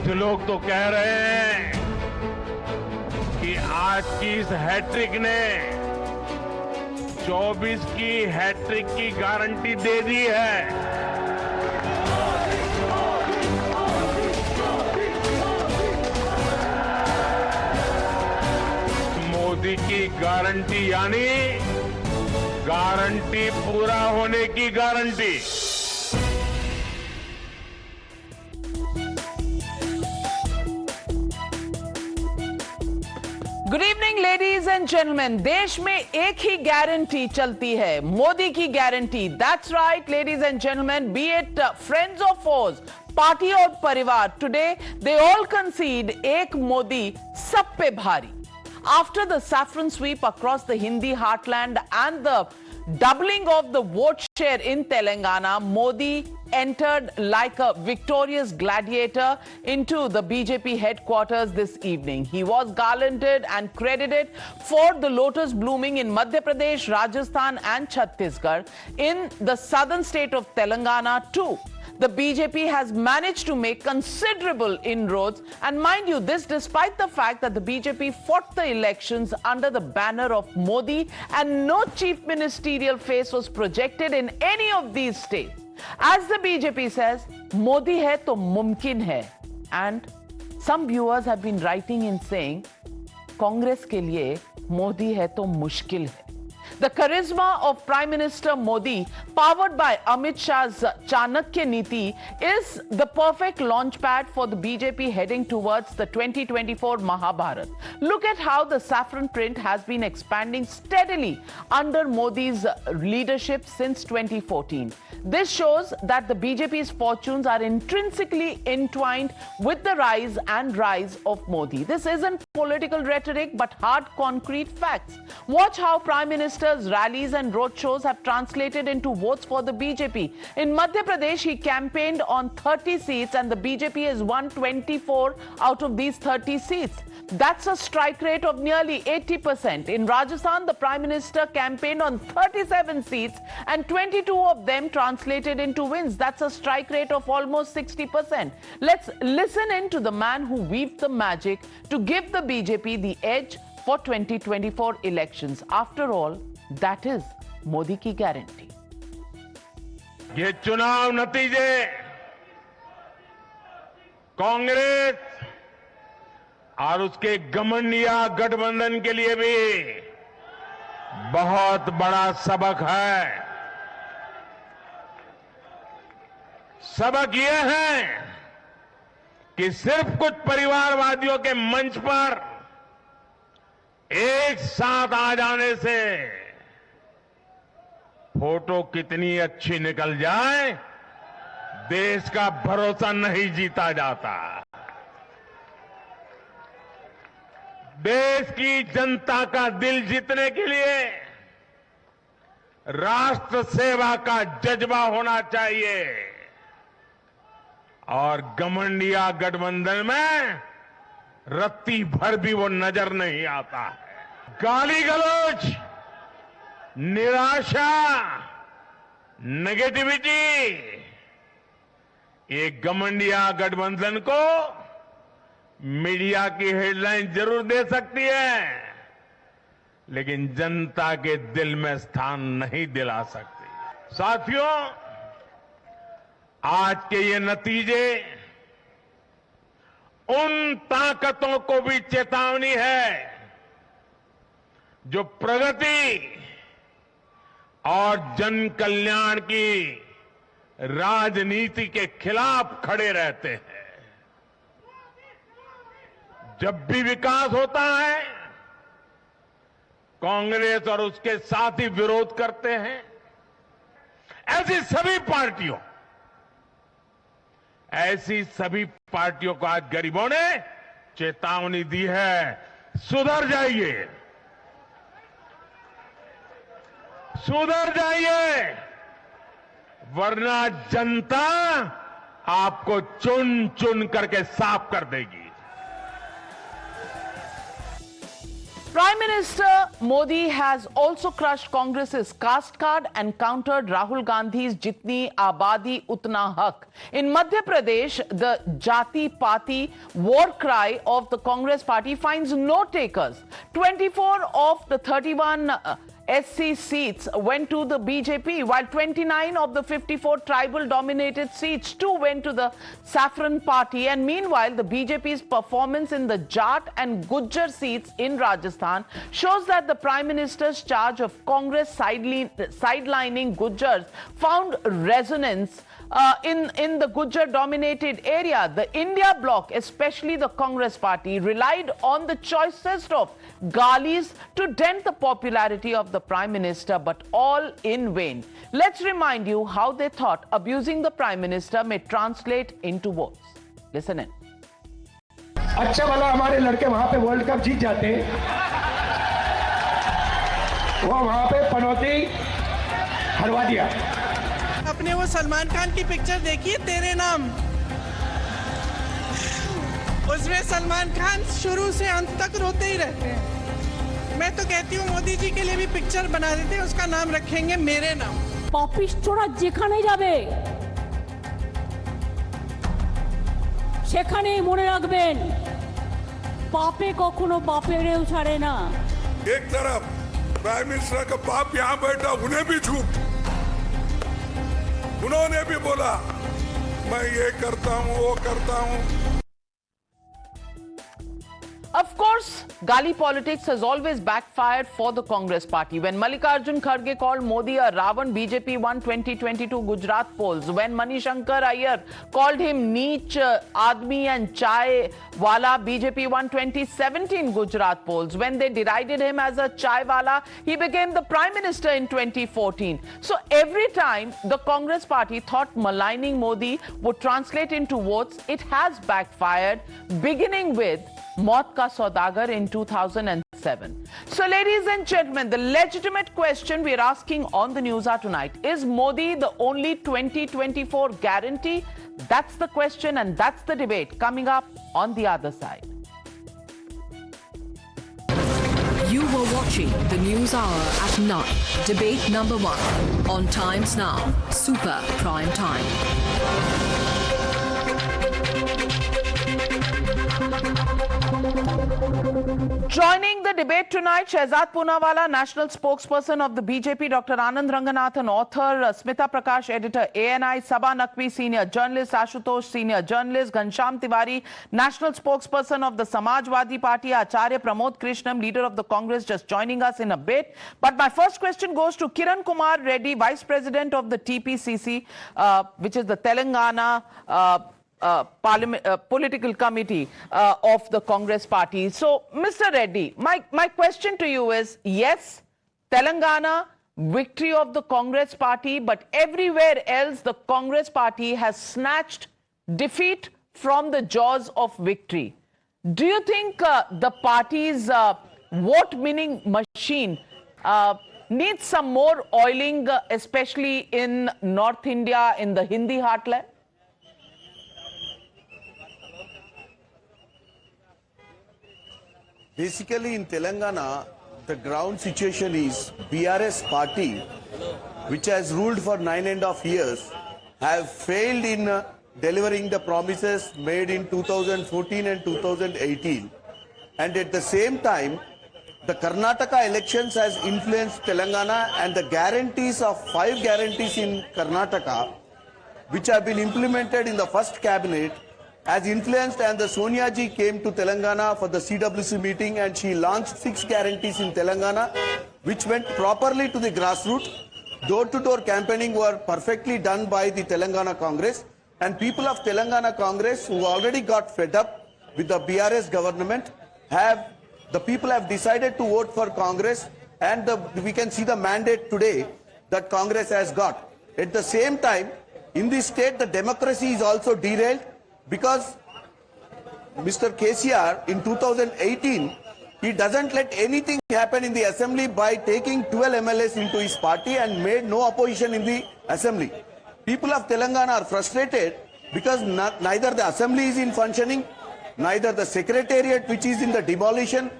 कुछ लोग तो कह रहे हैं कि आज की इस हैट्रिक ने 24 की हैट्रिक की गारंटी दे दी है। मोदी की गारंटी यानी गारंटी पूरा होने की guarantee. Good evening ladies and gentleman. देश में एक ही गारंटी चलती है, मोदी की guarantee. That's right ladies and gentleman, B it friends और फोर्स, पार्टी और परिवार, टुडे दे ऑल कंसीड एक मोदी सब पे भारी। After the saffron sweep across the Hindi heartland and the doubling of the vote share in Telangana, Modi entered like a victorious gladiator into the BJP headquarters this evening. He was garlanded and credited for the lotus blooming in Madhya Pradesh, Rajasthan and Chhattisgarh. In the southern state of Telangana too, the BJP has managed to make considerable inroads, and mind you, this despite the fact that the BJP fought the elections under the banner of Modi and no chief ministerial face was projected in any of these states. As the BJP says, Modi hai to mumkin hai, and some viewers have been writing in saying, Congress ke liye Modi hai to mushkil hai. The charisma of Prime Minister Modi, powered by Amit Shah's Chanakya Niti, is the perfect launchpad for the BJP heading towards the 2024 Mahabharat. Look at how the saffron print has been expanding steadily under Modi's leadership since 2014. This shows that the BJP's fortunes are intrinsically entwined with the rise and rise of Modi. This isn't political rhetoric, but hard, concrete facts. Watch how Prime Minister's rallies and roadshows have translated into votes for the BJP. In Madhya Pradesh, he campaigned on 30 seats and the BJP has won 24 out of these 30 seats. That's a strike rate of nearly 80%. In Rajasthan, the Prime Minister campaigned on 37 seats and 22 of them translated into wins. That's a strike rate of almost 60%. Let's listen in to the man who weaved the magic to give the BJP the edge for 2024 elections. After all, that is Modi ki guarantee. ये चुनाव नतीजे कांग्रेस और उसके घमंडिया गठबंधन के लिए भी बहुत बड़ा सबक है। सबक ये है कि सिर्फ कुछ परिवारवादियों के मंच पर एक साथ आ जाने से फोटो कितनी अच्छी निकल जाए, देश का भरोसा नहीं जीता जाता। देश की जनता का दिल जीतने के लिए राष्ट्र सेवा का जज्बा होना चाहिए और घमंडिया गठबंधन में रत्ती भर भी वो नजर नहीं आता है। गाली गलौज, निराशा, नेगेटिविटी, ये घमंडिया गठबंधन को मीडिया की हेडलाइन जरूर दे सकती है, लेकिन जनता के दिल में स्थान नहीं दिला सकती। साथियों, आज के ये नतीजे उन ताकतों को भी चेतावनी है जो प्रगति और जन कल्याण की राजनीति के खिलाफ खड़े रहते हैं। जब भी विकास होता है, कांग्रेस और उसके साथी विरोध करते हैं। ऐसी सभी पार्टियों को आज गरीबों ने चेतावनी दी है, सुधर जाइए, सुधर जाइए, वरना जनता आपको चुन चुन करके साफ कर देगी। Prime Minister Modi has also crushed Congress's caste card and countered Rahul Gandhi's Jitni Abadi Utna Hak. In Madhya Pradesh, the Jati Pati war cry of the Congress party finds no takers. 24 of the 31 SC seats went to the BJP, while 29 of the 54 tribal-dominated seats too went to the Saffron Party. And meanwhile, the BJP's performance in the Jat and Gujjar seats in Rajasthan shows that the Prime Minister's charge of Congress sidelining Gujjars found resonance in the Gujjar-dominated area. The India bloc, especially the Congress party, relied on the choicest of galis to dent the popularity of the Prime Minister, but all in vain. Let's remind you how they thought abusing the Prime Minister may translate into votes. Listen in. अच्छा भला हमारे लड़के वहां पे world cup जीत जाते, वो वहां पे पनौती हरवा दिया। अपने वो सलमान खान की पिक्चर देखिए तेरे नाम, उसमें सलमान खान शुरू से अंत तक रोते ही रहते हैं। मैं तो कहती हूँ मोदी जी के लिए भी पिक्चर बना देते हैं, उसका नाम रखेंगे मेरे नाम। পাপিষ্ঠরা যেখানে যাবে সেখানেই মনে রাখবেন পাপে কখনো বাপেরেও ছাড়ে না। एक तरफ प्राइम मिनिस्टर का बाप यहाँ बैठा, उन्हें भी झूठ, उन्होंने भी बोला मैं ये करता हूँ वो करता हूँ। Of course, Gali politics has always backfired for the Congress party. When Mallikarjun Kharge called Modi a Ravan, BJP won 2022 Gujarat polls. When Manishankar Iyer called him Neech Admi and Chai Wala, BJP won 2017 Gujarat polls. When they derided him as a Chai Wala, he became the Prime Minister in 2014. So every time the Congress party thought maligning Modi would translate into votes, it has backfired, beginning with Maut Ka Saudagar in 2007. So ladies and gentlemen, the legitimate question we are asking on the News Hour tonight, is Modi the only 2024 guarantee? That's the question and that's the debate coming up on the other side. You were watching the News Hour at 9, debate number 1 on Times Now, Super Prime Time. Joining the debate tonight, Shehzad Poonawalla, national spokesperson of the BJP, Dr. Anand Ranganathan, author, Smita Prakash, editor, ANI, Sabha Naqvi, senior journalist, Ashutosh, senior journalist, Ghanshyam Tiwari, national spokesperson of the Samajwadi Party, Acharya Pramod Krishnam, leader of the Congress, just joining us in a bit. But my first question goes to Kiran Kumar Reddy, vice president of the TPCC, which is the Telangana political committee of the Congress party. So, Mr. Reddy, my question to you is, yes, Telangana, victory of the Congress party, but everywhere else the Congress party has snatched defeat from the jaws of victory. Do you think the party's vote-winning machine needs some more oiling, especially in North India, in the Hindi heartland? Basically, in Telangana, the ground situation is BRS party, which has ruled for 9.5 years, have failed in delivering the promises made in 2014 and 2018. And at the same time, the Karnataka elections has influenced Telangana, and the guarantees of 5 guarantees in Karnataka, which have been implemented in the first cabinet, has influenced, and the Sonia ji came to Telangana for the CWC meeting and she launched 6 guarantees in Telangana, which went properly to the grassroots. Door-to-door campaigning were perfectly done by the Telangana Congress, and people of Telangana Congress who already got fed up with the BRS government the people have decided to vote for Congress, and we can see the mandate today that Congress has got. At the same time, in this state, the democracy is also derailed, because Mr. KCR in 2018, he doesn't let anything happen in the assembly by taking 12 MLAs into his party and made no opposition in the assembly. People of Telangana are frustrated because neither the assembly is in functioning, neither the secretariat, which is in the demolition,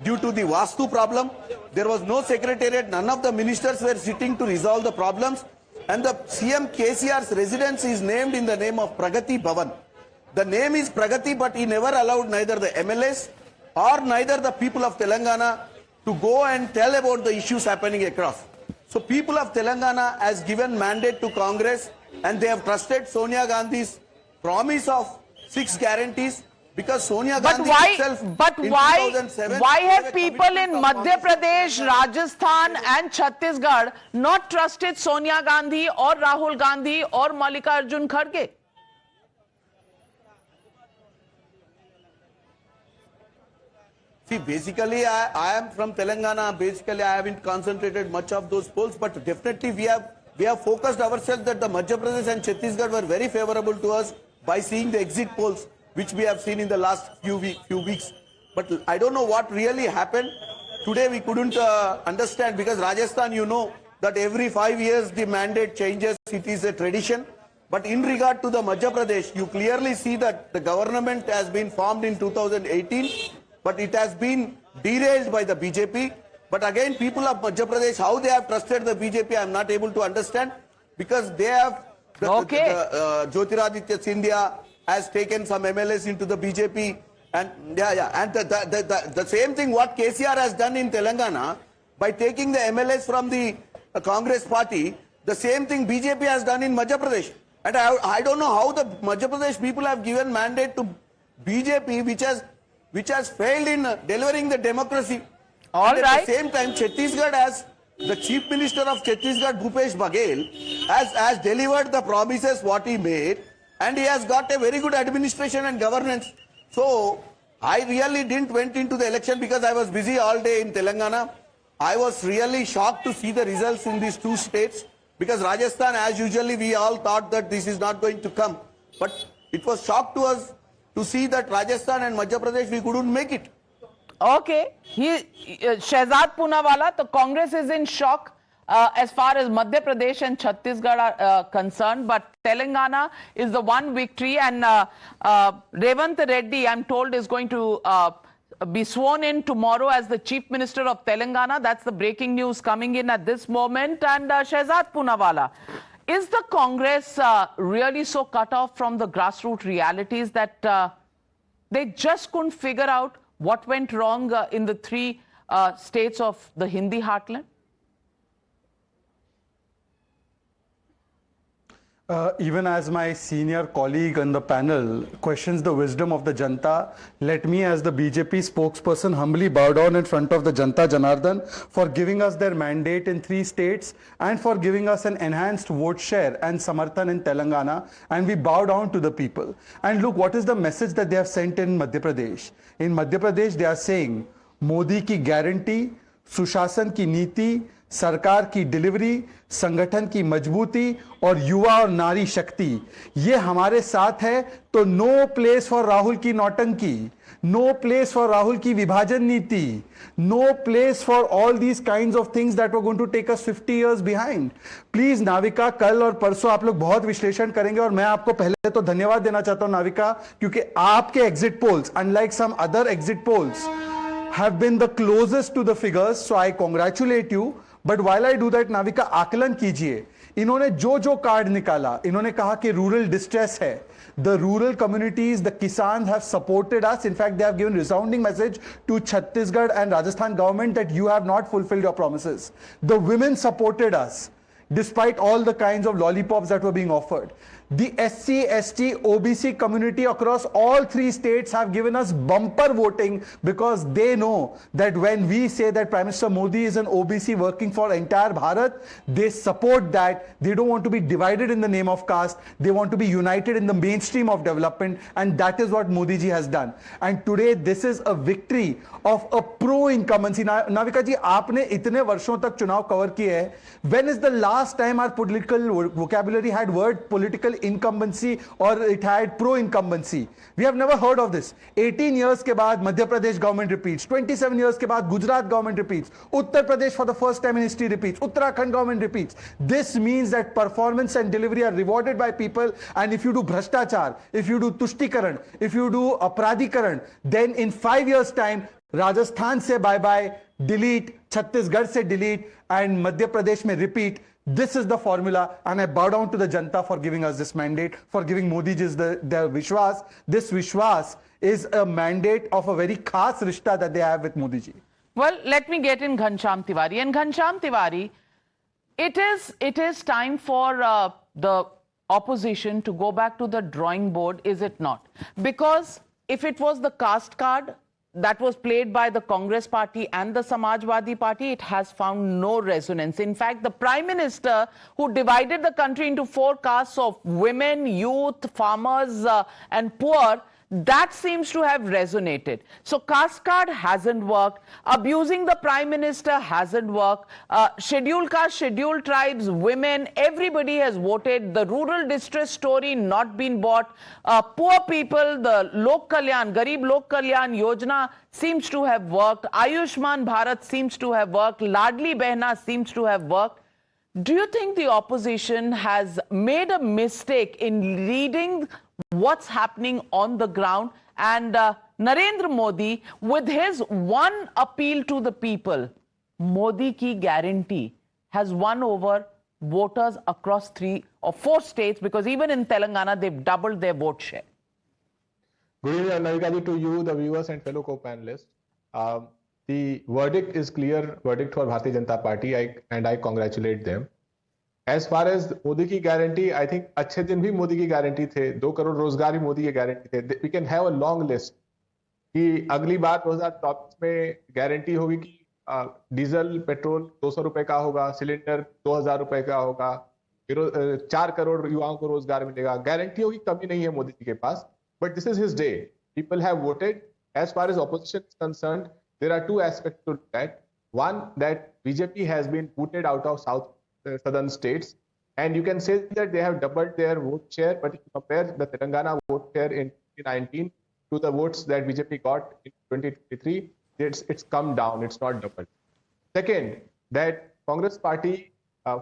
due to the Vastu problem. There was no secretariat. None of the ministers were sitting to resolve the problems. And the CM KCR's residence is named in the name of Pragati Bhavan. The name is Pragati, but he never allowed neither the MLAs or neither the people of Telangana to go and tell about the issues happening across. So people of Telangana has given mandate to Congress, and they have trusted Sonia Gandhi's promise of 6 guarantees, because Sonia Gandhi itself in 2007 why have gave a people in commitment of Madhya promises. Pradesh, Rajasthan and Chhattisgarh not trusted Sonia Gandhi or Rahul Gandhi or Mallikarjun Kharge? See, basically, I am from Telangana. Basically, I haven't concentrated much of those polls, but definitely we have focused ourselves that the Madhya Pradesh and Chhattisgarh were very favorable to us by seeing the exit polls, which we have seen in the last few weeks. But I don't know what really happened. Today we couldn't understand, because Rajasthan, you know, that every 5 years the mandate changes. It is a tradition. But in regard to the Madhya Pradesh, you clearly see that the government has been formed in 2018, but it has been derailed by the BJP. But again, people of Madhya Pradesh, how they have trusted the BJP, I am not able to understand, because they have Jyotiraditya Scindia has taken some MLAs into the BJP, and and the same thing what KCR has done in Telangana by taking the MLAs from the Congress party, the same thing BJP has done in Madhya Pradesh. And I don't know how the Madhya Pradesh people have given mandate to BJP, which has failed in delivering the democracy. All and right. At the same time, Chhattisgarh has the Chief Minister of Chhattisgarh, Bhupesh Baghel, has delivered the promises what he made, and he has got a very good administration and governance. So I really didn't went into the election because I was busy all day in Telangana. I was really shocked to see the results in these 2 states, because Rajasthan, as usually, we all thought that this is not going to come. But it was shock to us to see that Rajasthan and Madhya Pradesh, we couldn't make it. Okay, Shehzad Poonawalla, the Congress is in shock as far as Madhya Pradesh and Chhattisgarh are concerned, but Telangana is the one victory, and Revant Reddy, I'm told, is going to be sworn in tomorrow as the Chief Minister of Telangana. That's the breaking news coming in at this moment. And Shehzad Poonawalla, is the Congress really so cut off from the grassroots realities that they just couldn't figure out what went wrong in the 3 states of the Hindi heartland? Even as my senior colleague on the panel questions the wisdom of the Janta, let me as the BJP spokesperson humbly bow down in front of the Janta Janardhan for giving us their mandate in 3 states and for giving us an enhanced vote share and Samarthan in Telangana, and we bow down to the people. And look, what is the message that they have sent in Madhya Pradesh? In Madhya Pradesh, they are saying, Modi ki guarantee, सुशासन की नीति, सरकार की delivery, संगठन की मजबूती और युवा और नारी शक्ति, ये हमारे साथ है। तो नो प्लेस फॉर राहुल की नौटंकी, नो प्लेस फॉर राहुल की विभाजन नीति, no place for all these kinds of things that were going to take us 50 years behind. Please Navika, कल और परसों आप लोग बहुत विश्लेषण करेंगे और मैं आपको पहले तो धन्यवाद देना चाहता हूं नाविका, क्योंकि आपके exit polls, unlike some other exit polls, have been the closest to the figures, so I congratulate you. But while I do that, Navika, आकलन कीजिए, इन्होंने जो कार्ड निकाला, इन्होंने कहा कि रूरल डिस्ट्रेस है, the rural communities, the Kisans have supported us. In fact, they have given resounding message to Chhattisgarh and Rajasthan government that you have not fulfilled your promises. The women supported us despite all the kinds of lollipops that were being offered. The SC, ST, OBC community across all 3 states have given us bumper voting, because they know that when we say that Prime Minister Modi is an OBC working for entire Bharat, they support that. They don't want to be divided in the name of caste. They want to be united in the mainstream of development, and that is what Modi ji has done. And today this is a victory of a pro-incumbency. Navika ji, आपने इतने वर्षों तक चुनाव cover किए हैं. When is the last time our political vocabulary had word political incumbency or it had pro-incumbency. We have never heard of this. 18 years के बाद Madhya Pradesh government repeats. 27 years के बाद Gujarat government repeats. Uttar Pradesh for the first time in history repeats. Uttarakhand government repeats. This means that performance and delivery are rewarded by people, and if you do bhrashtachar, if you do tushtikaran, if you do apradhikaran, then in 5 years time Rajasthan se bye-bye, delete, Chhattisgarh se delete, and Madhya Pradesh mein repeat. This is the formula, and I bow down to the Janta for giving us this mandate, for giving Modi ji their Vishwas. This Vishwas is a mandate of a very khas rishta that they have with Modi ji. Well, let me get in Ghanshyam Tiwari. And Ghanshyam Tiwari, it is time for the opposition to go back to the drawing board, is it not? Because if it was the caste card that was played by the Congress party and the Samajwadi party, it has found no resonance. In fact, the Prime Minister, who divided the country into 4 castes of women, youth, farmers and poor, that seems to have resonated. So caste card hasn't worked. Abusing the Prime Minister hasn't worked. Scheduled caste, scheduled tribes, women, everybody has voted. The rural distress story not been bought. Poor people, the Lok Kalyan, Garib Lok Kalyan Yojana seems to have worked. Ayushman Bharat seems to have worked. Ladli Behna seems to have worked. Do you think the opposition has made a mistake in reading what's happening on the ground? And Narendra Modi, with his one appeal to the people, Modi ki guarantee, has won over voters across 3 or 4 states, because even in Telangana, they've doubled their vote share. Good evening, Navika ji, to you, the viewers and fellow co-panelists. The verdict is clear, verdict for Bharatiya Janata Party, and I congratulate them. As far as Modi की guarantee, I think अच्छे दिन भी मोदी की guarantee थे, 2 करोड़ रोजगार भी मोदी की guarantee थे. We can have a long list कि अगली बार 2024 में गारंटी होगी कि डीजल पेट्रोल 200 रुपए का होगा, सिलेंडर 2000 रुपए का होगा, 4 करोड़ युवाओं को रोजगार मिलेगा. गारंटी होगी, कमी नहीं है मोदी जी के पास. But this is his day. People have voted. As far as opposition is concerned, there are 2 aspects to that. One, that BJP has been booted out of southern states, and you can say that they have doubled their vote share. But if you compare the Telangana vote share in 2019 to the votes that BJP got in 2023, it's come down, it's not doubled. Second, that Congress party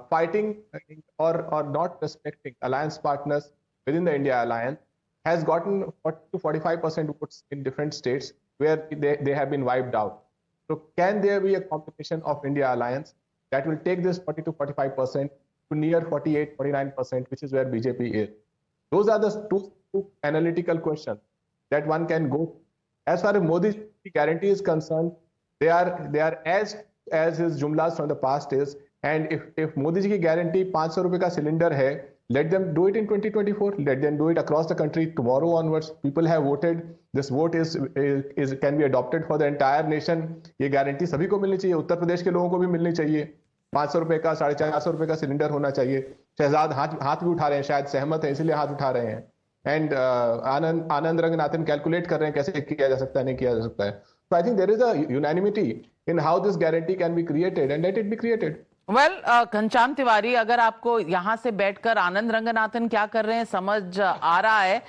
fighting or not respecting alliance partners within the India alliance has gotten 40 to 45% votes in different states where they have been wiped out. So can there be a combination of India alliance that will take this 40 to 45% to near 48, 49%, which is where BJP is? Those are the two analytical questions that one can go. As far as Modi's guarantee is concerned, they are as his jumlas from the past is. And if Modi ji ki guarantee 500 rupees ka cylinder hai, let them do it in 2024. Let them do it across the country tomorrow onwards. People have voted. This vote can be adopted for the entire nation. ये guarantee सभी को मिलनी चाहिए. उत्तर प्रदेश के लोगों को भी मिलनी चाहिए. 500 रुपए का, 450 रुपए का सिलेंडर होना चाहिए. शहजाद हाथ भी उठा रहे हैं, शायद सहमत है इसलिए हाथ उठा रहे हैं. एंड आनंद रंगनाथन कैलकुलेट कर रहे हैं कैसे किया जा सकता है, नहीं किया जा सकता है. So I think there is a unanimity in how this guarantee can be created, and let it be created. Well Ghanshyam Tiwari, अगर आपको यहां से बैठकर आनंद रंगनाथन क्या कर रहे हैं समझ आ रहा है,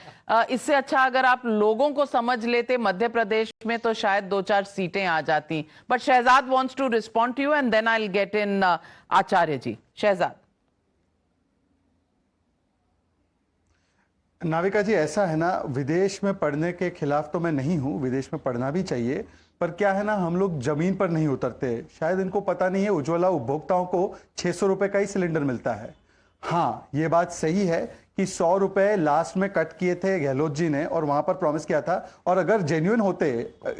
इससे अच्छा अगर आप लोगों को समझ लेते मध्य प्रदेश में तो शायद 2-4 सीटें आ जाती. But Shehzad wants to respond to you and then I will get in Acharya ji. Shehzad. Navika ji, ऐसा है ना, विदेश में पढ़ने के खिलाफ तो मैं नहीं हूं, विदेश में पढ़ना भी चाहिए, पर क्या है ना, हम लोग जमीन पर नहीं उतरते. शायद इनको पता नहीं है, उज्ज्वला उपभोक्ताओं को 600 रुपए का ही सिलेंडर मिलता है. हाँ, ये बात सही है कि 100 रुपए लास्ट में कट किए थे गहलोत जी ने और वहां पर प्रॉमिस किया था. और अगर जेन्युइन होते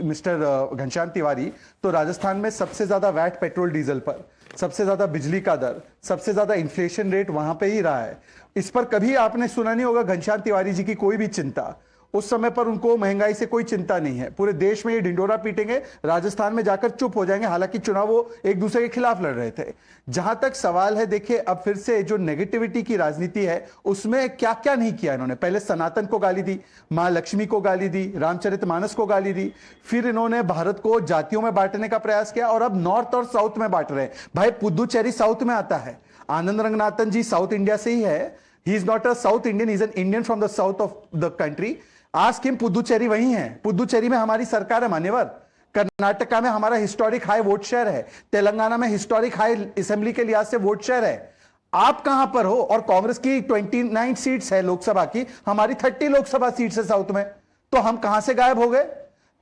मिस्टर घनश्याम तिवारी, तो राजस्थान में सबसे ज्यादा वैट पेट्रोल डीजल पर, सबसे ज्यादा बिजली का दर, सबसे ज्यादा इन्फ्लेशन रेट वहां पे ही रहा है. इस पर कभी आपने सुना नहीं होगा घनश्याम तिवारी जी की कोई भी चिंता. उस समय पर उनको महंगाई से कोई चिंता नहीं है. पूरे देश में ये ढिंडोरा पीटेंगे, राजस्थान में जाकर चुप हो जाएंगे. हालांकि चुनाव वो एक दूसरे के खिलाफ लड़ रहे थे. जहां तक सवाल है, देखिए अब फिर से जो नेगेटिविटी की राजनीति है उसमें क्या क्या नहीं किया इन्होंने. पहले सनातन को गाली दी, मां लक्ष्मी को गाली दी, रामचरितमानस को गाली दी, फिर इन्होंने भारत को जातियों में बांटने का प्रयास किया और अब नॉर्थ और साउथ में बांट रहे हैं. भाई पुदुचेरी साउथ में आता है, आनंद रंगनाथन जी साउथ इंडिया से ही है, He is not a South Indian, he is an Indian from the south of the country. Ask him, Puducherry वही है, पुदुचेरी में हमारी सरकार है मान्यवर, कर्नाटका में हमारा हिस्टोरिक हाई वोट शेयर है, तेलंगाना में हिस्टोरिक हाई असेंबली के लिहाज से वोट शेयर है। आप कहां पर हो? और कांग्रेस की 29 सीट्स है लोकसभा की, हमारी 30 लोकसभा सीट्स है साउथ में, तो हम कहां से गायब हो गए?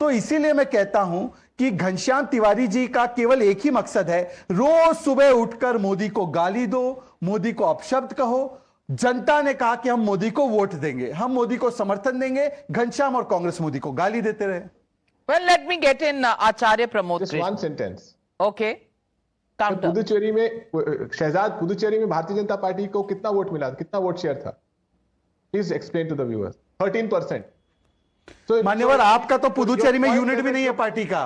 तो इसीलिए मैं कहता हूं कि घनश्याम तिवारी जी का केवल एक ही मकसद है, रोज सुबह उठकर मोदी को गाली दो, मोदी को अपशब्द कहो। जनता ने कहा कि हम मोदी को वोट देंगे, हम मोदी को समर्थन देंगे, घनश्याम और कांग्रेस मोदी को गाली देते रहे। Well, let me get in Acharya Pramod Just Krishna. one sentence. Okay. Counter. Puducherry में शहजाद, पुदुचेरी में भारतीय जनता पार्टी को कितना वोट मिला, कितना वोट शेयर था? Please explain to the viewers. 13%। मान्यवर, आपका तो पुदुचेरी में यूनिट भी नहीं है पार्टी का,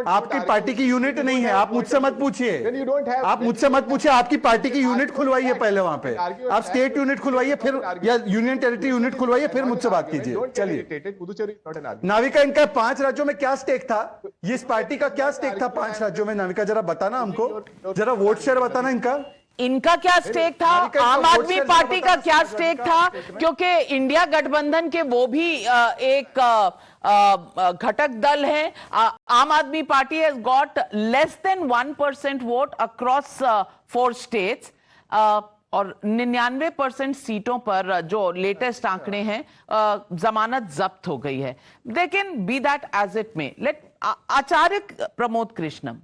आपकी पार्टी की यूनिट नहीं है। आप मुझसे मत पूछिए, आप मुझसे मत पूछिए, आपकी पार्टी की यूनिट खुलवाइए पहले वहां पे, आप स्टेट यूनिट खुलवाइए, फिर या यूनियन टेरिटरी यूनिट खुलवाइए, फिर मुझसे बात कीजिए। चलिए, नाविका, इनका 5 राज्यों में क्या स्टेक था? ये इस पार्टी का क्या स्टेक था 5 राज्यों में? नाविका जरा बताना हमको, जरा वोट शेयर बताना इनका क्या स्टेक था, आम आदमी पार्टी का क्या स्टेक था, क्योंकि इंडिया गठबंधन के वो भी एक घटक दल है। आम आदमी party has got less than 1% vote across 4 states और 99% सीटों पर जो लेटेस्ट आंकड़े हैं जमानत जब्त हो गई है। लेकिन बी दैट एज इट में, आचार्य प्रमोद कृष्णम,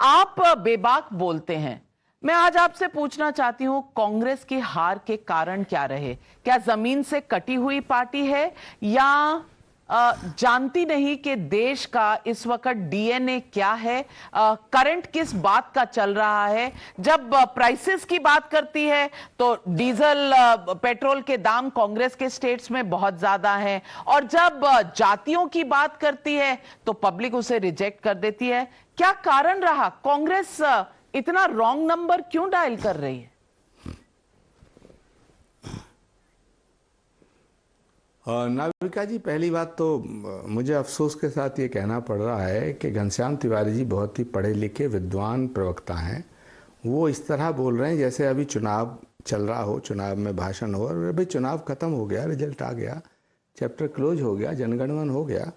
आप बेबाक बोलते हैं। मैं आज आपसे पूछना चाहती हूं, कांग्रेस की हार के कारण क्या रहे? क्या जमीन से कटी हुई पार्टी है, या जानती नहीं कि देश का इस वक्त डीएनए क्या है, करंट किस बात का चल रहा है? जब प्राइसेस की बात करती है तो डीजल पेट्रोल के दाम कांग्रेस के स्टेट्स में बहुत ज्यादा हैं, और जब जातियों की बात करती है तो पब्लिक उसे रिजेक्ट कर देती है। क्या कारण रहा? कांग्रेस इतना रॉन्ग नंबर क्यों डायल कर रही है? नाविका जी, पहली बात तो मुझे अफसोस के साथ ये कहना पड़ रहा है कि घनश्याम तिवारी जी बहुत ही पढ़े लिखे विद्वान प्रवक्ता हैं। वो इस तरह बोल रहे हैं जैसे अभी चुनाव चल रहा हो, चुनाव में भाषण हो, और अभी चुनाव खत्म हो गया, रिजल्ट आ गया, चैप्टर क्लोज हो गया, जनगणमन हो गया,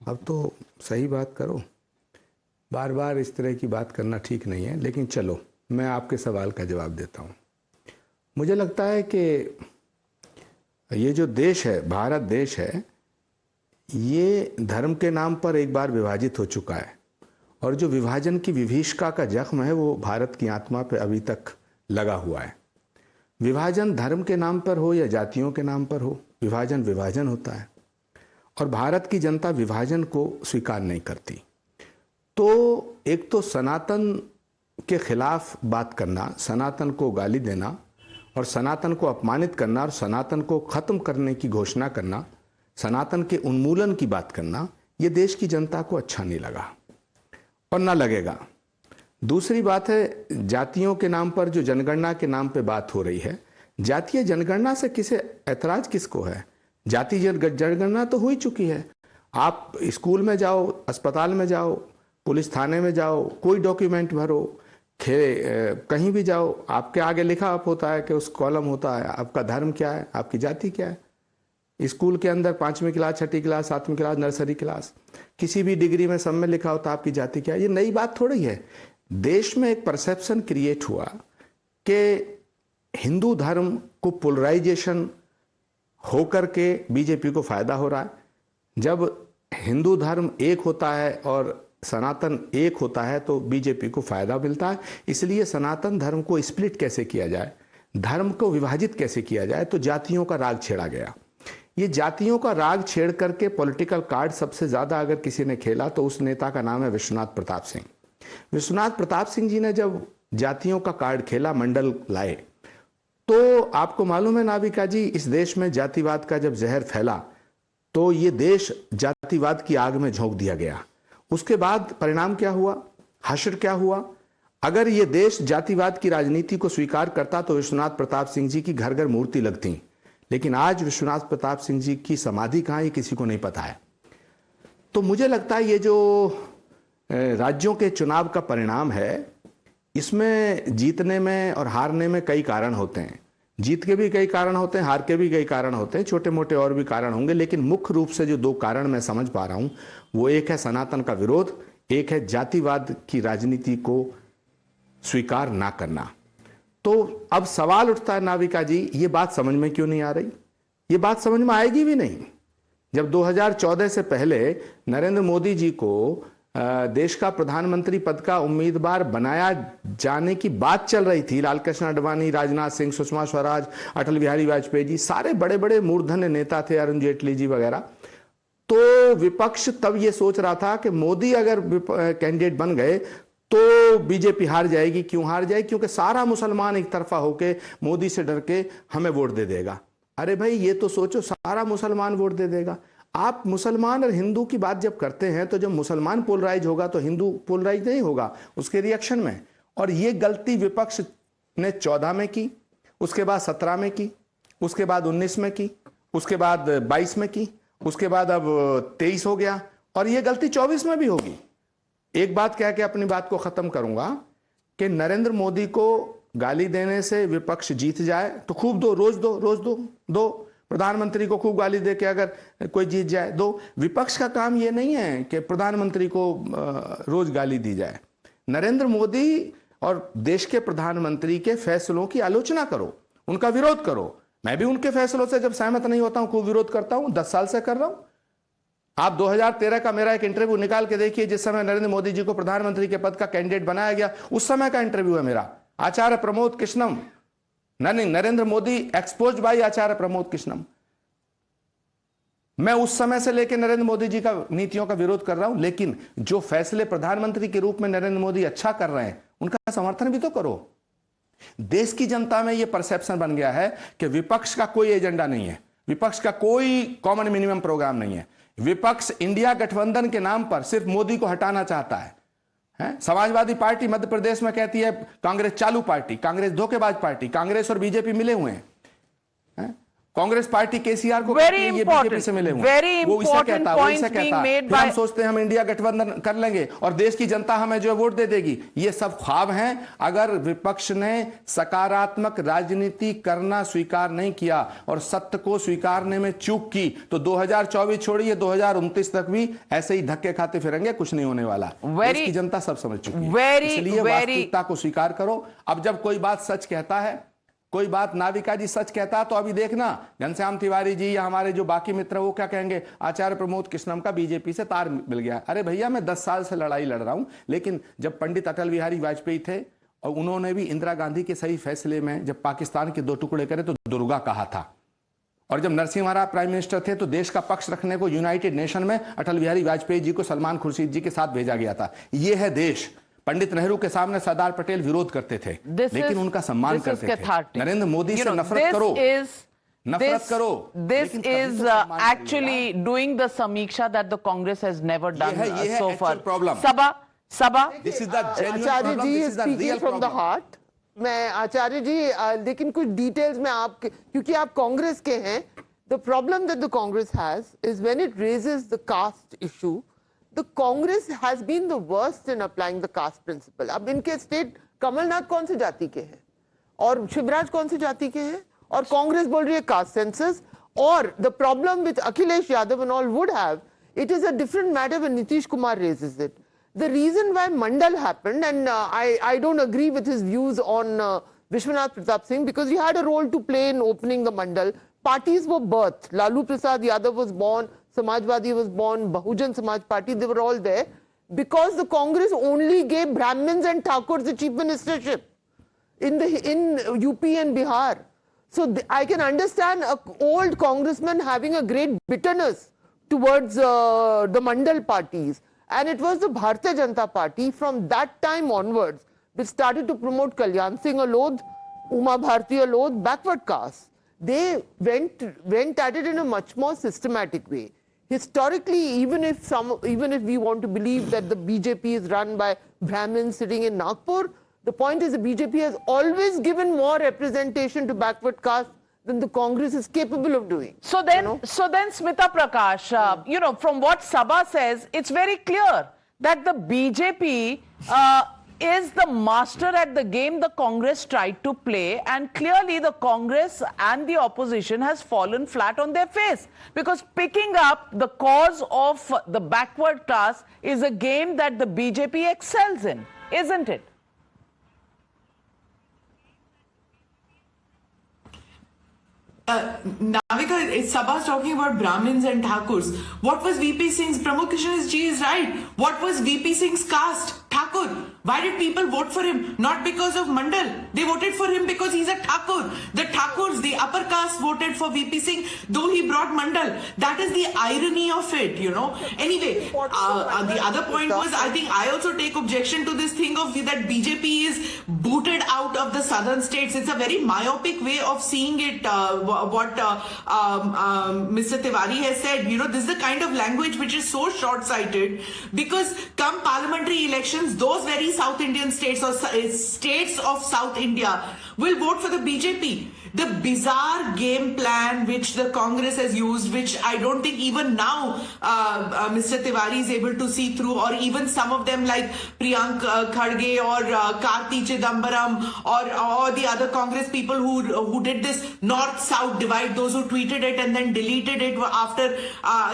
अब तो सही बात करो। बार बार इस तरह की बात करना ठीक नहीं है। लेकिन चलो, मैं आपके सवाल का जवाब देता हूँ। मुझे लगता है कि ये जो देश है, भारत देश है, ये धर्म के नाम पर एक बार विभाजित हो चुका है, और जो विभाजन की विभीषिका का जख्म है वो भारत की आत्मा पे अभी तक लगा हुआ है। विभाजन धर्म के नाम पर हो या जातियों के नाम पर हो, विभाजन विभाजन होता है, और भारत की जनता विभाजन को स्वीकार नहीं करती। तो एक तो सनातन के खिलाफ बात करना, सनातन को गाली देना और सनातन को अपमानित करना और सनातन को ख़त्म करने की घोषणा करना, सनातन के उन्मूलन की बात करना, ये देश की जनता को अच्छा नहीं लगा और ना लगेगा। दूसरी बात है, जातियों के नाम पर जो जनगणना के नाम पे बात हो रही है, जातीय जनगणना से किसे ऐतराज किसको है? जाति जनगणना तो हो ही चुकी है। आप स्कूल में जाओ, अस्पताल में जाओ, पुलिस थाने में जाओ, कोई डॉक्यूमेंट भरो, कहीं भी जाओ, आपके आगे लिखा आप होता है कि उस कॉलम होता है आपका धर्म क्या है, आपकी जाति क्या है। स्कूल के अंदर 5वीं क्लास, 6ठी क्लास, 7वीं क्लास, नर्सरी क्लास, किसी भी डिग्री में सब में लिखा होता है आपकी जाति क्या है। ये नई बात थोड़ी है। देश में एक परसेप्शन क्रिएट हुआ कि हिंदू धर्म को पोलराइजेशन होकर के बीजेपी को फायदा हो रहा है। जब हिंदू धर्म एक होता है और सनातन एक होता है तो बीजेपी को फायदा मिलता है। इसलिए सनातन धर्म को स्प्लिट कैसे किया जाए, धर्म को विभाजित कैसे किया जाए, तो जातियों का राग छेड़ा गया। ये जातियों का राग छेड़ करके पॉलिटिकल कार्ड सबसे ज्यादा अगर किसी ने खेला तो उस नेता का नाम है विश्वनाथ प्रताप सिंह। विश्वनाथ प्रताप सिंह जी ने जब जातियों का कार्ड खेला, मंडल लाए, तो आपको मालूम है नाविका जी, इस देश में जातिवाद का जब जहर फैला तो ये देश जातिवाद की आग में झोंक दिया गया। उसके बाद परिणाम क्या हुआ, हश्र क्या हुआ? अगर ये देश जातिवाद की राजनीति को स्वीकार करता तो विश्वनाथ प्रताप सिंह जी की घर घर मूर्ति लगती, लेकिन आज विश्वनाथ प्रताप सिंह जी की समाधि कहाँ, ये किसी को नहीं पता है। तो मुझे लगता है ये जो राज्यों के चुनाव का परिणाम है, इसमें जीतने में और हारने में कई कारण होते हैं, जीत के भी कई कारण होते हैं, हार के भी कई कारण होते हैं, छोटे मोटे और भी कारण होंगे, लेकिन मुख्य रूप से जो दो कारण मैं समझ पा रहा हूं वो एक है सनातन का विरोध, एक है जातिवाद की राजनीति को स्वीकार ना करना। तो अब सवाल उठता है नाविका जी, ये बात समझ में क्यों नहीं आ रही? ये बात समझ में आएगी भी नहीं। जब 2014 से पहले नरेंद्र मोदी जी को देश का प्रधानमंत्री पद का उम्मीदवार बनाया जाने की बात चल रही थी, लालकृष्ण आडवाणी, राजनाथ सिंह, सुषमा स्वराज, अटल बिहारी वाजपेयी जी, सारे बड़े बड़े मूर्धन्य नेता थे, अरुण जेटली जी वगैरह, तो विपक्ष तब ये सोच रहा था कि मोदी अगर कैंडिडेट बन गए तो बीजेपी हार जाएगी। क्यों हार जाएगी? क्योंकि सारा मुसलमान एक तरफा होके मोदी से डर के हमें वोट दे देगा। अरे भाई ये तो सोचो, सारा मुसलमान वोट दे देगा। आप मुसलमान और हिंदू की बात जब करते हैं तो जब मुसलमान पोलराइज होगा तो हिंदू पोलराइज नहीं होगा उसके रिएक्शन में। और ये गलती विपक्ष ने 14 में की, उसके बाद 17 में की, उसके बाद 19 में की, उसके बाद 22 में की, उसके बाद अब 23 हो गया और ये गलती 24 में भी होगी। एक बात कह के अपनी बात को खत्म करूंगा कि नरेंद्र मोदी को गाली देने से विपक्ष जीत जाए तो खूब दो, रोज दो। प्रधानमंत्री को खूब गाली दे के अगर कोई जीत जाए दो। विपक्ष का काम यह नहीं है कि प्रधानमंत्री को रोज गाली दी जाए। नरेंद्र मोदी और देश के प्रधानमंत्री के फैसलों की आलोचना करो, उनका विरोध करो। मैं भी उनके फैसलों से जब सहमत नहीं होता हूं खूब विरोध करता हूं, 10 साल से कर रहा हूं। आप 2013 का मेरा एक इंटरव्यू निकाल के देखिए, जिस समय नरेंद्र मोदी जी को प्रधानमंत्री के पद का कैंडिडेट बनाया गया, उस समय का इंटरव्यू है मेरा। Acharya Pramod Krishnam, Narendra Modi exposed bye Acharya Pramod Krishnam. मैं उस समय से लेकर नरेंद्र मोदी जी का नीतियों का विरोध कर रहा हूं, लेकिन जो फैसले प्रधानमंत्री के रूप में नरेंद्र मोदी अच्छा कर रहे हैं उनका समर्थन भी तो करो। देश की जनता में यह परसेप्शन बन गया है कि विपक्ष का कोई एजेंडा नहीं है, विपक्ष का कोई कॉमन मिनिमम प्रोग्राम नहीं है। विपक्ष इंडिया गठबंधन के नाम पर सिर्फ मोदी को हटाना चाहता है। समाजवादी पार्टी मध्य प्रदेश में कहती है कांग्रेस चालू पार्टी, कांग्रेस धोखेबाज पार्टी, कांग्रेस और बीजेपी मिले हुए हैं। कांग्रेस पार्टी केसीआर को ये बीजेपी से मिले हुए हैं। वो इसे कहता है, फिर हम सोचते हैं हम इंडिया गठबंधन कर लेंगे और देश की जनता हमें जो वोट दे देगी। ये सब ख्वाब हैं। अगर विपक्ष ने सकारात्मक राजनीति करना स्वीकार नहीं किया और सत्य को स्वीकारने में चूक की तो 2024 छोड़िए 2029 तक भी ऐसे ही धक्के खाते फिरेंगे, कुछ नहीं होने वाला। देश की जनता सब समझ चुकी है, इसलिए वास्तविकता को स्वीकार करो। अब जब कोई बात सच कहता है, कोई बात नाविका जी सच कहता, तो अभी देखना घनश्याम तिवारी जी या हमारे जो बाकी मित्र वो क्या कहेंगे, आचार्य प्रमोद कृष्णम का बीजेपी से तार मिल गया। अरे भैया मैं 10 साल से लड़ाई लड़ रहा हूं, लेकिन जब पंडित अटल बिहारी वाजपेयी थे और उन्होंने भी इंदिरा गांधी के सही फैसले में जब पाकिस्तान के 2 टुकड़े करे तो दुर्गा कहा था, और जब नरसिम्हा राव प्राइम मिनिस्टर थे तो देश का पक्ष रखने को यूनाइटेड नेशन में अटल बिहारी वाजपेयी जी को सलमान खुर्शीद जी के साथ भेजा गया था। यह है देश। पंडित नेहरू के सामने सरदार पटेल विरोध करते थे, लेकिन उनका सम्मान करते थे। नरेंद्र मोदी से नफरत करो, नफरत करो। This is actually doing the samiksha that the Congress has never done so far. Sabha. This is the genuine Acharya problem. Ji This is the real speaking from the problem. Heart. मैं आचार्य जी लेकिन कुछ डिटेल्स में आप, क्योंकि आप कांग्रेस के हैं, the problem that the Congress has is when it raises the caste issue, the Congress has been the worst in applying the caste principle. अब इनके स्टेट कमलनाथ कौन सी जाति के हैं और शिवराज कौन सी जाति के हैं, और कांग्रेस बोल रही है कास्ट सेंसस। और the problem with Akhilesh Yadav and all would have, it is a different matter when Nitish Kumar raises it. The reason why Mandal happened, and I don't agree with his views on Vishwanath Pratap Singh, because he had a role to play in opening the Mandal. Parties were birthed. Lalu Prasad Yadav was born, Samajwadi was born, Bahujan Samaj Party, they were all there because the Congress only gave Brahmins and Thakurs the chief ministership in UP and Bihar. So I can understand an old congressman having a great bitterness towards the Mandal parties. And it was the Bharatiya Janata Party from that time onwards which started to promote Kalyan Singh Alodh, Uma Bharti Alodh, backward caste. They went at it in a much more systematic way. Historically, even if we want to believe that the BJP is run by Brahmins sitting in Nagpur, the point is the BJP has always given more representation to backward caste than the Congress is capable of doing. So then Smita Prakash, from what Sabha says, it's very clear that the BJP is the master at the game the Congress tried to play, and clearly the Congress and the opposition has fallen flat on their face, because picking up the cause of the backward class is a game that the BJP excels in, isn't it? Navika, Sabha's talking about Brahmins and Thakurs. What was VP Singh's, Pramukh Krishnan ji is right. What was VP Singh's caste? Thakur. Why did people vote for him? Not because of Mandal. They voted for him because he's a Thakur. The Thakurs, the upper caste, voted for VP Singh, though he brought Mandal. That is the irony of it, you know. Anyway, the other point was, I think I also take objection to this thing of that BJP is booted out of the southern states. It's a very myopic way of seeing it. What Mr. Tiwari has said, you know, this is the kind of language which is so short-sighted, because come parliamentary elections, those very South Indian states or states of South India will vote for the BJP. The bizarre game plan which the Congress has used, which I don't think even now Mr. Tiwari is able to see through, or even some of them like Priyank Kharge or Karti Chidambaram or the other Congress people who did this north-south divide, those who tweeted it and then deleted it after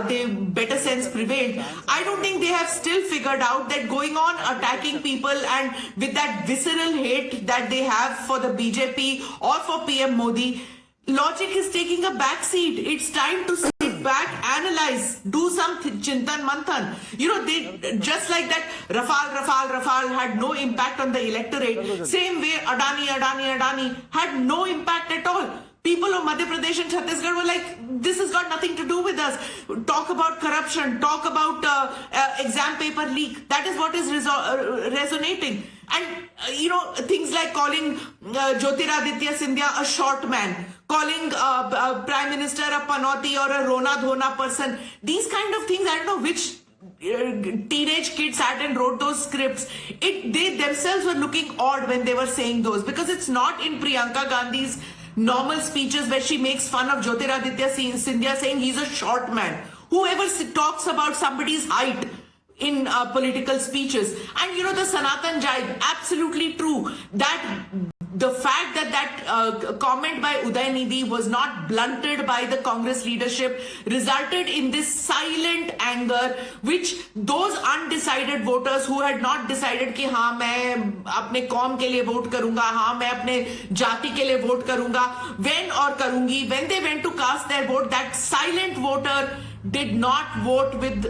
the better sense prevailed. I don't think they have still figured out that going on attacking people and with that visceral hate that they have for the BJP or for PM Modi, logic is taking a back seat. It's time to sit back, analyze, do some chintan manthan. You know, they just like that Rafale had no impact on the electorate. Same way Adani had no impact at all. People of Madhya Pradesh and Chhattisgarh were like, this has got nothing to do with us. Talk about corruption, talk about exam paper leak. That is what is resonating. And, you know, things like calling Jyotiraditya Scindia a short man, calling Prime Minister a Panoti or a Rona Dhona person. These kind of things, I don't know which teenage kids sat and wrote those scripts. They themselves were looking odd when they were saying those, because it's not in Priyanka Gandhi's normal speeches where she makes fun of Jyotiraditya Scindia saying he's a short man. Whoever talks about somebody's height in political speeches. And you know, the Sanatan jibe, absolutely true. That the fact that comment by Udayanidhi was not blunted by the Congress leadership resulted in this silent anger, which those undecided voters who had not decided कि हाँ मैं अपने कौम के लिए vote करूंगा, हाँ मैं अपने जाति के लिए वोट करूंगा, when they went to cast their vote, that silent voter did not vote with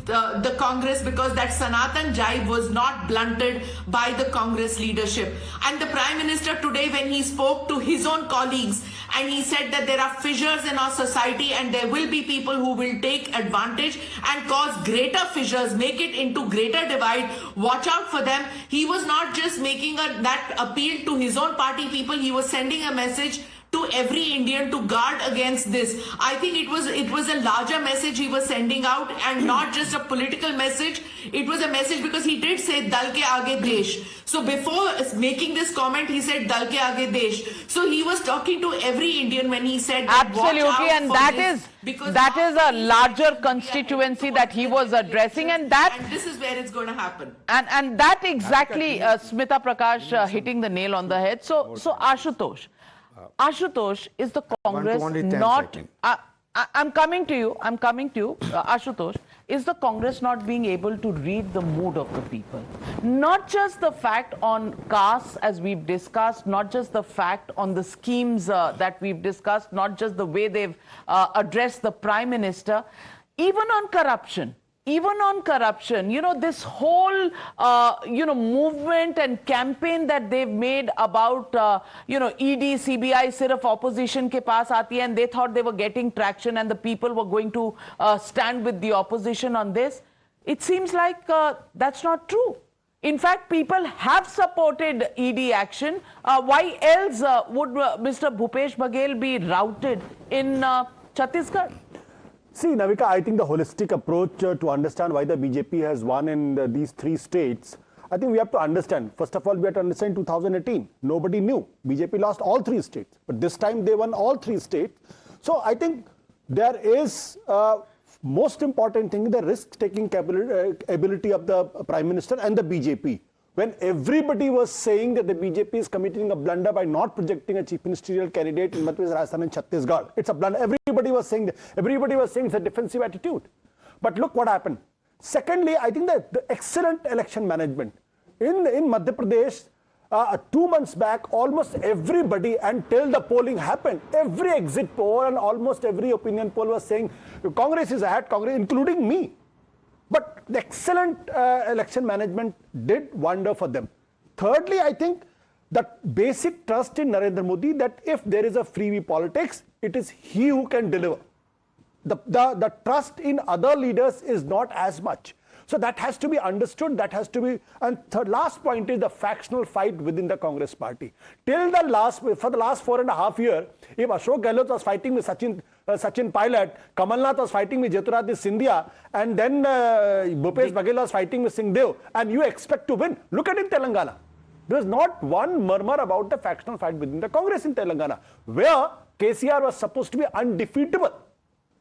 the Congress, because that Sanatan jibe was not blunted by the Congress leadership. And the Prime Minister today, when he spoke to his own colleagues and he said that there are fissures in our society and there will be people who will take advantage and cause greater fissures, make it into greater divide, watch out for them. He was not just making that appeal to his own party people, he was sending a message to every Indian to guard against this. I think it was a larger message he was sending out, and not just a political message. It was a message because he did say Dal ke aage desh. So before making this comment, he said Dal ke aage desh. So he was talking to every Indian when he said absolutely, and that is a larger constituency that he was addressing, and this is where it's going to happen. And that exactly, Smita Prakash hitting the nail on the head. So Ashutosh, is the Congress not... I'm coming to you. Ashutosh, is the Congress not being able to read the mood of the people? Not just the fact on castes, as we've discussed, not just the fact on the schemes that we've discussed, not just the way they've addressed the Prime Minister, even on corruption. You know, this whole, movement and campaign that they've made about, ED, CBI, sirf opposition ke paas aati hai, and they thought they were getting traction and the people were going to stand with the opposition on this. It seems like that's not true. In fact, people have supported ED action. Why else would Mr. Bhupesh Baghel be routed in Chhattisgarh? See, Navika, I think the holistic approach to understand why the BJP has won in these three states, I think we have to understand. First of all, we have to understand 2018. Nobody knew. BJP lost all three states. But this time they won all three states. So I think there is most important thing, the risk-taking ability of the Prime Minister and the BJP, when everybody was saying that the BJP is committing a blunder by not projecting a chief ministerial candidate in Madhya Pradesh, Rajasthan and Chhattisgarh. It's a blunder. Everybody was saying it's a defensive attitude. But look what happened. Secondly, I think that the excellent election management in Madhya Pradesh, 2 months back, almost everybody, until the polling happened, every exit poll and almost every opinion poll was saying Congress is ahead, Congress, including me. But the excellent election management did wonder for them. Thirdly, I think that basic trust in Narendra Modi, that if there is a freebie politics, it is he who can deliver. The trust in other leaders is not as much. So that has to be understood, that has to be, and last point is the factional fight within the Congress party. For the last 4.5 years, if Ashok Gehlot was fighting with Sachin Pilot, Kamal Nath was fighting with Jyotiradittya Scindia, and then Bhupesh Baghel was fighting with Singh Dev, and you expect to win. Look at it in Telangana. There is not one murmur about the factional fight within the Congress in Telangana, where KCR was supposed to be undefeatable.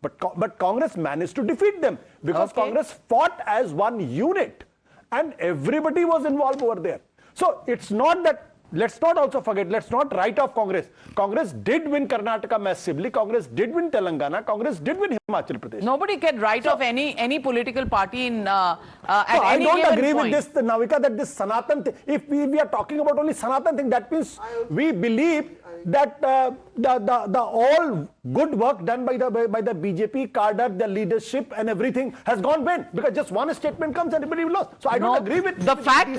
But Congress managed to defeat them because Congress fought as one unit and everybody was involved over there. So it's not that, let's not also forget, let's not write off Congress. Congress did win Karnataka massively. Congress did win Telangana. Congress did win Himachal Pradesh. Nobody can write off any political party in at I any don't given agree point. with this, Navika, that this Sanatan thing, if we are talking about only Sanatan thing, that means we believe that the all good work done by the BJP cadre, the leadership and everything has gone bent, because just one statement comes and everybody lost. So I don't agree with the fact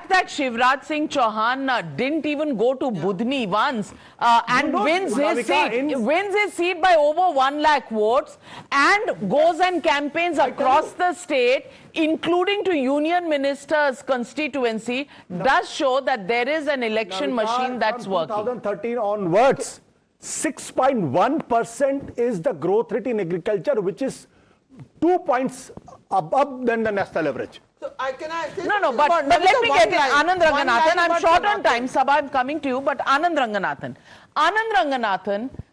that Shivraj Singh Chauhan didn't even go to Budni once and wins his seat by over 1 lakh votes and goes and campaigns across the state, including to union minister's constituency, does show that there is an election machine that's working. 2013 onwards, 6.1% is the growth rate in agriculture, which is 2 points above than the national average. So can I say No, but let me get in. Anand Ranganathan, I'm short on time, Sabha, I'm coming to you, but Anand Ranganathan,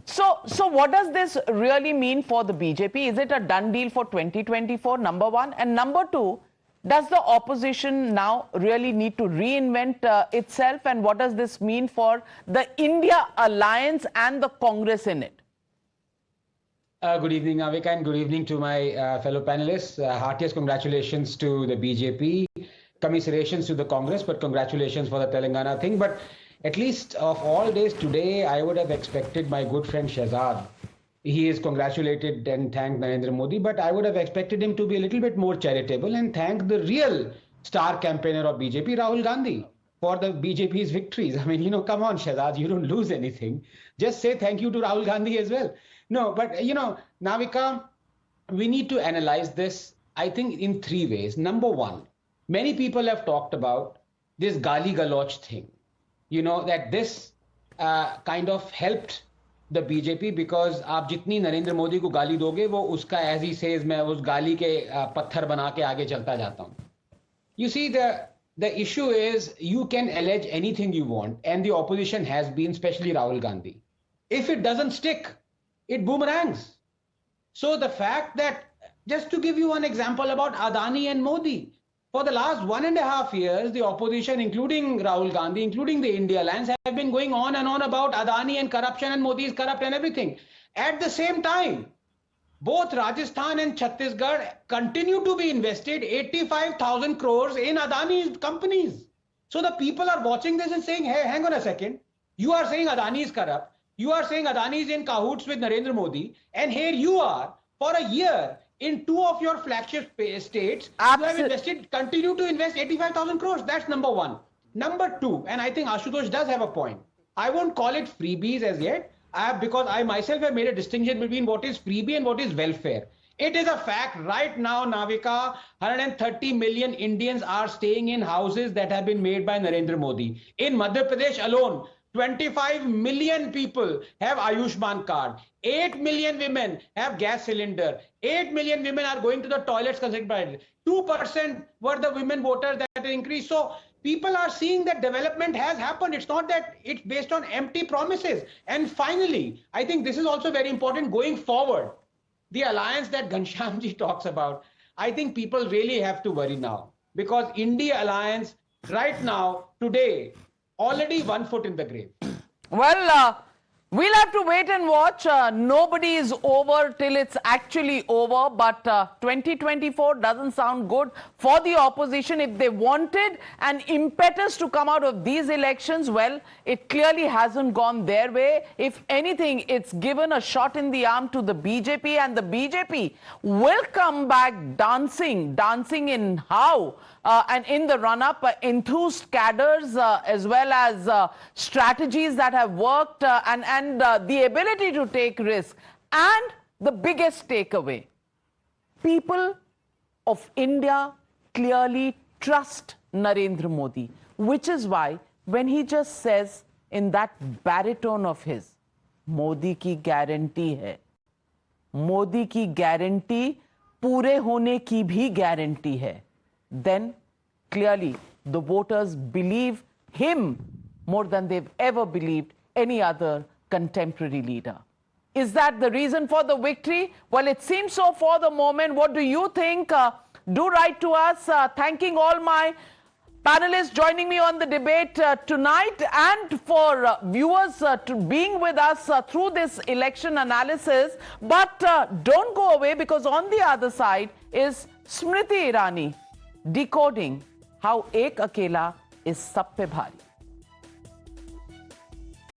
so what does this really mean for the BJP? Is it a done deal for 2024, number one? And number two, does the opposition now really need to reinvent itself? And what does this mean for the India alliance and the Congress in it? Good evening, Navika, and good evening to my fellow panelists. Heartiest congratulations to the BJP, commiserations to the Congress, but congratulations for the Telangana thing. But at least of all days today, I would have expected my good friend Shehzad. He is congratulated and thanked Narendra Modi, but I would have expected him to be a little bit more charitable and thank the real star campaigner of BJP, Rahul Gandhi, for the BJP's victories. I mean, come on, Shehzad, you don't lose anything. Just say thank you to Rahul Gandhi as well. No, but, Navika, we need to analyze this, I think, in 3 ways. Number one, many people have talked about this Gali Galoch thing. That this kind of helped the BJP because आप जितनी नरेंद्र मोदी को गाली दोगे वो उसका as he says मैं उस गाली के पत्थर बना के आगे चलता जाता हूँ. You see, the issue is you can allege anything you want, and the opposition has been, especially Rahul Gandhi. If it doesn't stick, it boomerangs. So the fact that, just to give you one example about Adani and Modi, for the last 1.5 years, the opposition, including Rahul Gandhi, including the India Alliance, have been going on and on about Adani and corruption and Modi is corrupt and everything. At the same time, both Rajasthan and Chhattisgarh continue to be invested 85,000 crores in Adani's companies. So the people are watching this and saying, hey, hang on a second. You are saying Adani is corrupt. You are saying Adani is in cahoots with Narendra Modi. And here you are, for a year, in 2 of your flagship states, you have invested, continue to invest 85,000 crores. That's number one. Number two, and I think Ashutosh does have a point. I won't call it freebies as yet, because I myself have made a distinction between what is freebie and what is welfare. It is a fact right now, Navika, 130 million Indians are staying in houses that have been made by Narendra Modi. In Madhya Pradesh alone, 25 million people have Ayushman card. 8 million women have gas cylinder. 8 million women are going to the toilets. 2% were the women voters that increased. So people are seeing that development has happened. It's not that it's based on empty promises. And finally, I think this is also very important going forward. The alliance that Ghanshyamji talks about, I think people really have to worry now, because India Alliance right now, today, already 1 foot in the grave. Well, we'll have to wait and watch. Nobody is over till it's actually over. But 2024 doesn't sound good for the opposition. If they wanted an impetus to come out of these elections, well, it clearly hasn't gone their way. If anything, it's given a shot in the arm to the BJP, and the BJP will come back dancing in how? And in the run-up, enthused cadres as well as strategies that have worked and the ability to take risks. And the biggest takeaway, people of India clearly trust Narendra Modi, which is why when he just says in that baritone of his, Modi ki guarantee hai, Modi ki guarantee पूरे होने की भी guarantee hai, then clearly the voters believe him more than they've ever believed any other contemporary leader. Is that the reason for the victory? Well, it seems so for the moment. What do you think? Do write to us. Thanking all my panelists joining me on the debate tonight, and for viewers to being with us through this election analysis. But don't go away, because on the other side is Smriti Irani decoding how ek akela is sab pe bhari.